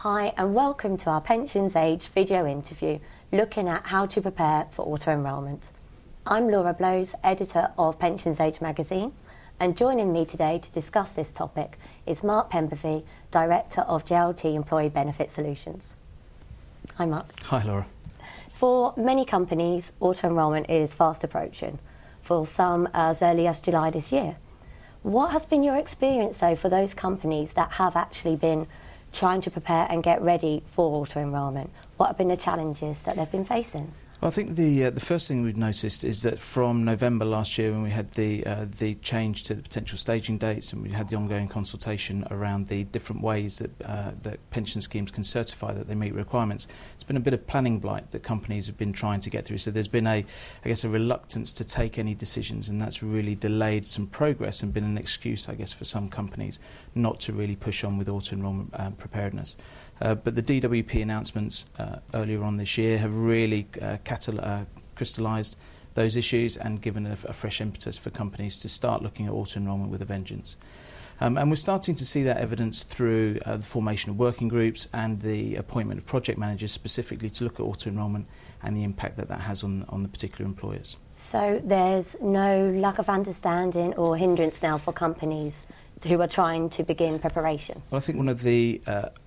Hi and welcome to our Pensions Age video interview looking at how to prepare for auto-enrolment. I'm Laura Blows, editor of Pensions Age magazine, and joining me today to discuss this topic is Mark Pemberthy, Director of JLT Employee Benefit Solutions. Hi Mark. Hi Laura. For many companies, auto-enrolment is fast approaching, for some as early as July this year. What has been your experience though for those companies that have actually been trying to prepare and get ready for auto-enrolment? What have been the challenges that they've been facing? Well, I think the first thing we've noticed is that from November last year, when we had the change to the potential staging dates, and we had the ongoing consultation around the different ways that pension schemes can certify that they meet requirements, it's been a bit of planning blight that companies have been trying to get through. So there's been a reluctance to take any decisions, and that's really delayed some progress and been an excuse, I guess, for some companies not to really push on with auto-enrolment preparedness. But the DWP announcements earlier on this year have really crystallised those issues and given a fresh impetus for companies to start looking at auto-enrolment with a vengeance. And we're starting to see that evidence through the formation of working groups and the appointment of project managers specifically to look at auto-enrolment and the impact that has on the particular employers. So there's no lack of understanding or hindrance now for companies who are trying to begin preparation? Well, I think one of the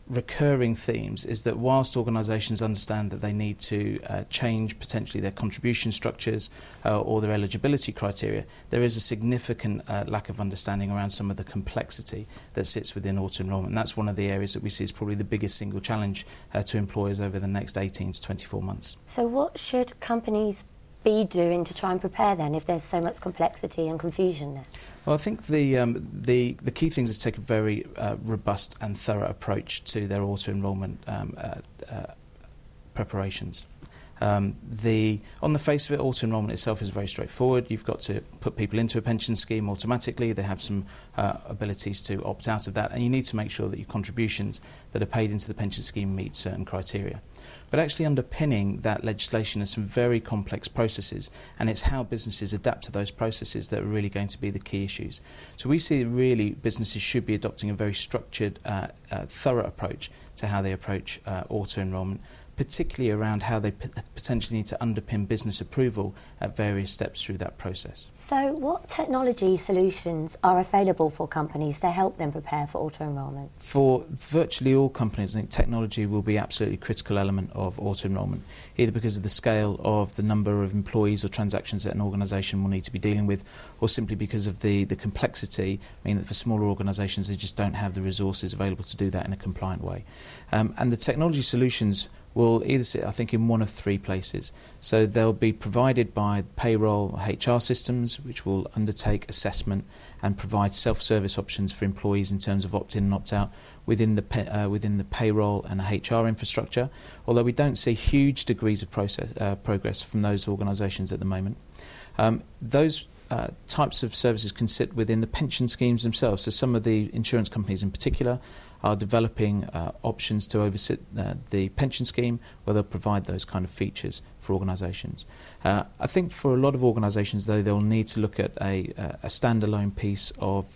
recurring themes is that whilst organisations understand that they need to change potentially their contribution structures or their eligibility criteria, there is a significant lack of understanding around some of the complexity that sits within auto-enrolment. And that's one of the areas that we see is probably the biggest single challenge to employers over the next 18 to 24 months. So what should companies be doing to try and prepare then if there's so much complexity and confusion there? Well, I think the key thing is to take a very robust and thorough approach to their auto-enrolment preparations. On the face of it, auto-enrolment itself is very straightforward. You've got to put people into a pension scheme automatically. They have some abilities to opt out of that, and you need to make sure that your contributions that are paid into the pension scheme meet certain criteria. But actually underpinning that legislation are some very complex processes, and it's how businesses adapt to those processes that are really going to be the key issues. So we see really businesses should be adopting a very structured, thorough approach to how they approach auto-enrolment, particularly around how they potentially need to underpin business approval at various steps through that process. So what technology solutions are available for companies to help them prepare for auto-enrolment? For virtually all companies, I think technology will be absolutely critical element of auto-enrolment, either because of the scale of the number of employees or transactions that an organisation will need to be dealing with, or simply because of the complexity, meaning that for smaller organisations they just don't have the resources available to do that in a compliant way. And the technology solutions will either sit, I think, in one of three places. So they'll be provided by payroll HR systems, which will undertake assessment and provide self-service options for employees in terms of opt-in and opt-out within the payroll and HR infrastructure, although we don't see huge degrees of progress from those organisations at the moment. Those types of services can sit within the pension schemes themselves. So some of the insurance companies in particular are developing options to oversee the pension scheme, where they'll provide those kind of features for organisations. I think for a lot of organisations, though, they'll need to look at a standalone piece of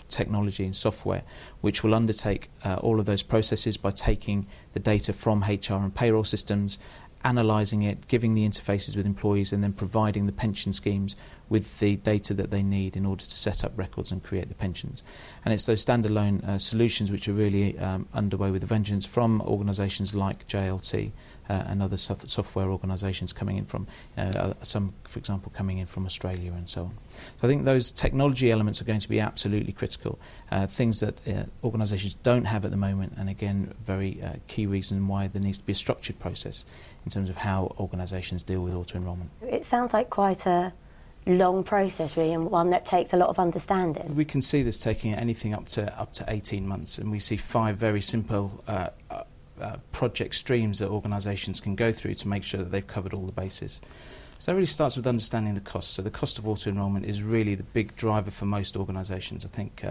technology and software which will undertake all of those processes by taking the data from HR and payroll systems, analysing it, giving the interfaces with employees, and then providing the pension schemes with the data that they need in order to set up records and create the pensions. And it's those standalone solutions which are really underway with a vengeance from organisations like JLT and other software organisations coming in from, some, for example, coming in from Australia and so on. So I think those technology elements are going to be absolutely critical, things that organisations don't have at the moment, and again, very key reason why there needs to be a structured process in terms of how organisations deal with auto-enrolment. It sounds like quite a long process really, and one that takes a lot of understanding. We can see this taking anything up to 18 months, and we see 5 very simple project streams that organisations can go through to make sure that they've covered all the bases. So that really starts with understanding the cost. So the cost of auto-enrolment is really the big driver for most organisations. I think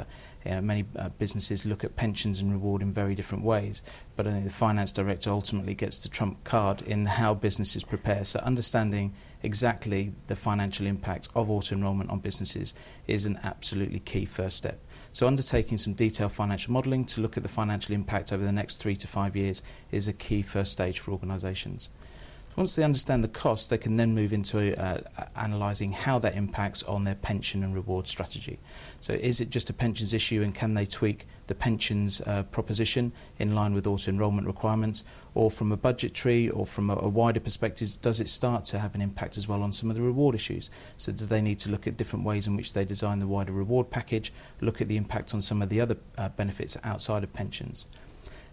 many businesses look at pensions and reward in very different ways, but I think the finance director ultimately gets the trump card in how businesses prepare. So understanding exactly the financial impact of auto-enrolment on businesses is an absolutely key first step. So undertaking some detailed financial modelling to look at the financial impact over the next 3 to 5 years is a key first stage for organisations. Once they understand the cost, they can then move into analysing how that impacts on their pension and reward strategy. So is it just a pensions issue, and can they tweak the pensions proposition in line with auto-enrolment requirements? Or from a budgetary or from a wider perspective, does it start to have an impact as well on some of the reward issues? So do they need to look at different ways in which they design the wider reward package, look at the impact on some of the other benefits outside of pensions?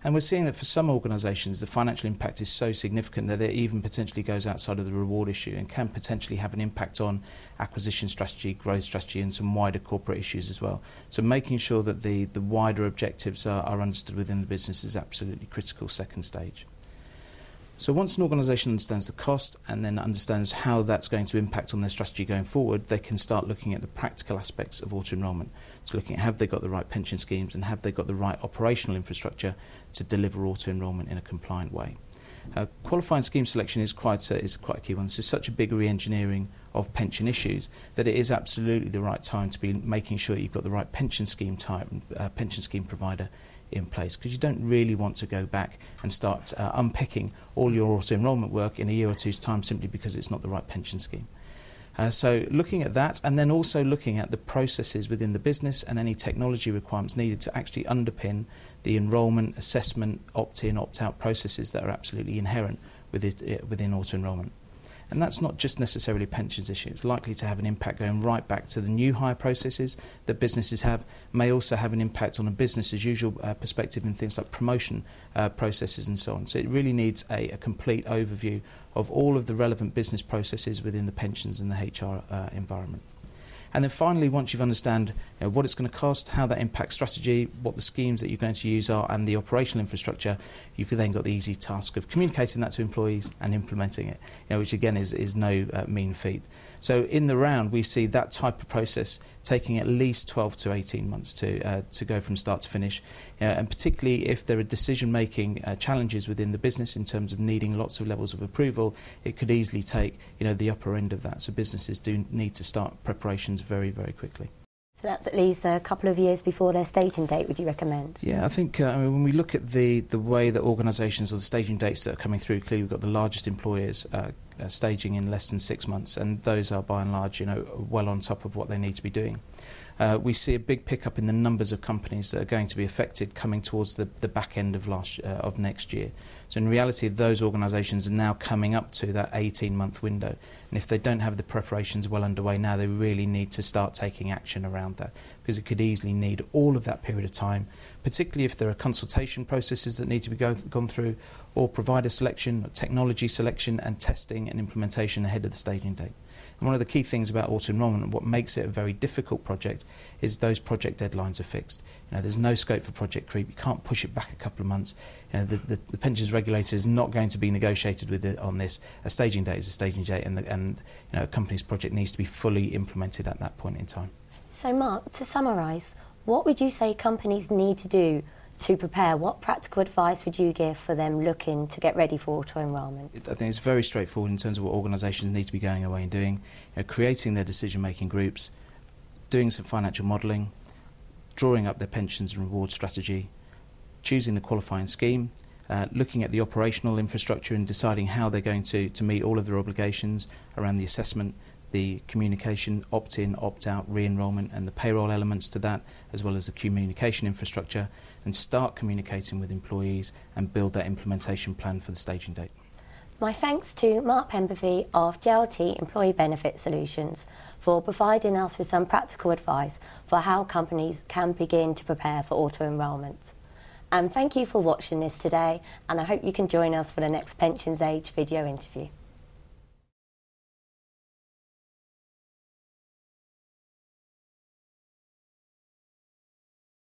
And we're seeing that for some organisations the financial impact is so significant that it even potentially goes outside of the reward issue and can potentially have an impact on acquisition strategy, growth strategy, and some wider corporate issues as well. So making sure that the wider objectives are understood within the business is absolutely critical second stage. So once an organisation understands the cost and then understands how that's going to impact on their strategy going forward, they can start looking at the practical aspects of auto-enrolment. So looking at have they got the right pension schemes and have they got the right operational infrastructure to deliver auto-enrolment in a compliant way. Qualifying scheme selection is quite a key one. This is such a big re-engineering of pension issues that it is absolutely the right time to be making sure you've got the right pension scheme type, pension scheme provider in place, because you don't really want to go back and start unpicking all your auto-enrolment work in a year or two's time simply because it's not the right pension scheme. So looking at that, and then also looking at the processes within the business and any technology requirements needed to actually underpin the enrolment, assessment, opt-in, opt-out processes that are absolutely inherent within auto-enrolment. And that's not just necessarily a pensions issue. It's likely to have an impact going right back to the new hire processes that businesses have, may also have an impact on a business as usual perspective in things like promotion processes and so on. So it really needs a complete overview of all of the relevant business processes within the pensions and the HR environment. And then finally, once you've understand what it's going to cost, how that impacts strategy, what the schemes that you're going to use are, and the operational infrastructure, you've then got the easy task of communicating that to employees and implementing it, which again is no mean feat. So in the round, we see that type of process taking at least 12 to 18 months to go from start to finish, and particularly if there are decision-making challenges within the business in terms of needing lots of levels of approval, it could easily take the upper end of that. So businesses do need to start preparations very, very quickly. So that's at least a couple of years before their staging date, would you recommend? Yeah, I think when we look at the way that organisations or the staging dates that are coming through, clearly we've got the largest employers staging in less than 6 months, and those are by and large well on top of what they need to be doing. We see a big pickup in the numbers of companies that are going to be affected coming towards the back end of next year. So in reality, those organisations are now coming up to that 18-month window. And if they don't have the preparations well underway now, they really need to start taking action around that, because it could easily need all of that period of time, particularly if there are consultation processes that need to be gone through, or provider selection, technology selection and testing and implementation ahead of the staging date. And one of the key things about auto-enrolment and what makes it a very difficult project is those project deadlines are fixed. There's no scope for project creep. You can't push it back a couple of months. The pensions regulator is not going to be negotiated with on this. A staging date is a staging date, and a company's project needs to be fully implemented at that point in time. So Mark, to summarise, what would you say companies need to do to prepare? What practical advice would you give for them looking to get ready for auto-enrolment? I think it's very straightforward in terms of what organisations need to be going away and doing, creating their decision-making groups, doing some financial modelling, drawing up their pensions and reward strategy, choosing the qualifying scheme, looking at the operational infrastructure and deciding how they're going to meet all of their obligations around the assessment, the communication, opt-in, opt-out, re-enrolment and the payroll elements to that, as well as the communication infrastructure, and start communicating with employees and build that implementation plan for the staging date. My thanks to Mark Pemberley of JLT Employee Benefit Solutions for providing us with some practical advice for how companies can begin to prepare for auto-enrolment. And thank you for watching this today, and I hope you can join us for the next Pensions Age video interview.